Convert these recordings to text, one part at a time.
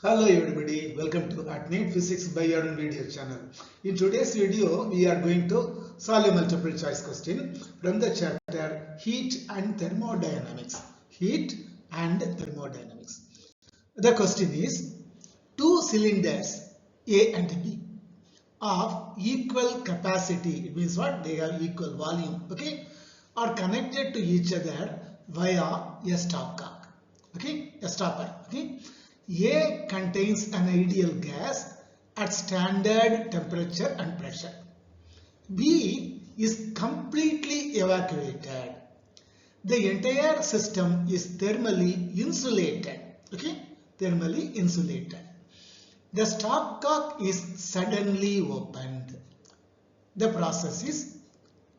Hello everybody, welcome to AtNet Physics by Arun video channel. In today's video, we are going to solve a multiple choice question from the chapter Heat and Thermodynamics. Heat and Thermodynamics. The question is, two cylinders A and B of equal capacity, it means what? They have equal volume, okay, are connected to each other via a stopcock, okay, a stopper, okay. A contains an ideal gas at standard temperature and pressure. B is completely evacuated. The entire system is thermally insulated, okay, thermally insulated. The stopcock is suddenly opened. The process is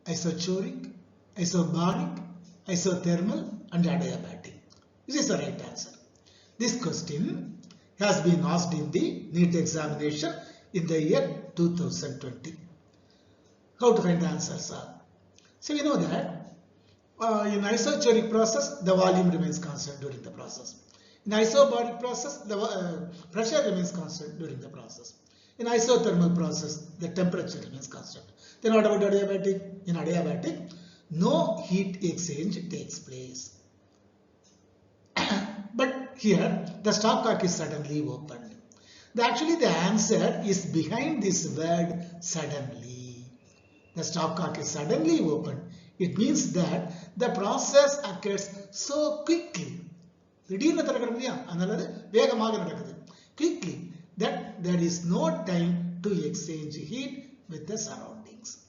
isochoric, isobaric, isothermal and adiabatic. This is the right answer. This question has been asked in the NEET examination in the year 2020. How to find the answers are? So we know that in isochoric process, the volume remains constant during the process. In isobaric process, the pressure remains constant during the process. In isothermal process, the temperature remains constant. Then what about adiabatic? In adiabatic, no heat exchange takes place. But here, the stopcock is suddenly opened. Actually, the answer is behind this word suddenly. The stopcock is suddenly opened. It means that the process occurs so quickly. Quickly that there is no time to exchange heat with the surroundings.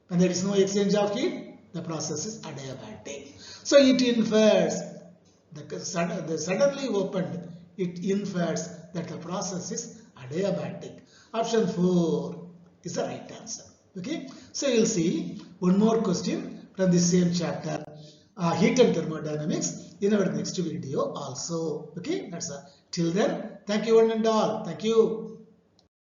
When there is no exchange of heat, the process is adiabatic. So it infers, the suddenly opened, it infers that the process is adiabatic. Option 4 is the right answer. Okay, so you'll see one more question from the same chapter, heat and thermodynamics, in our next video also. Okay, that's all. Till then, thank you one and all. Thank you.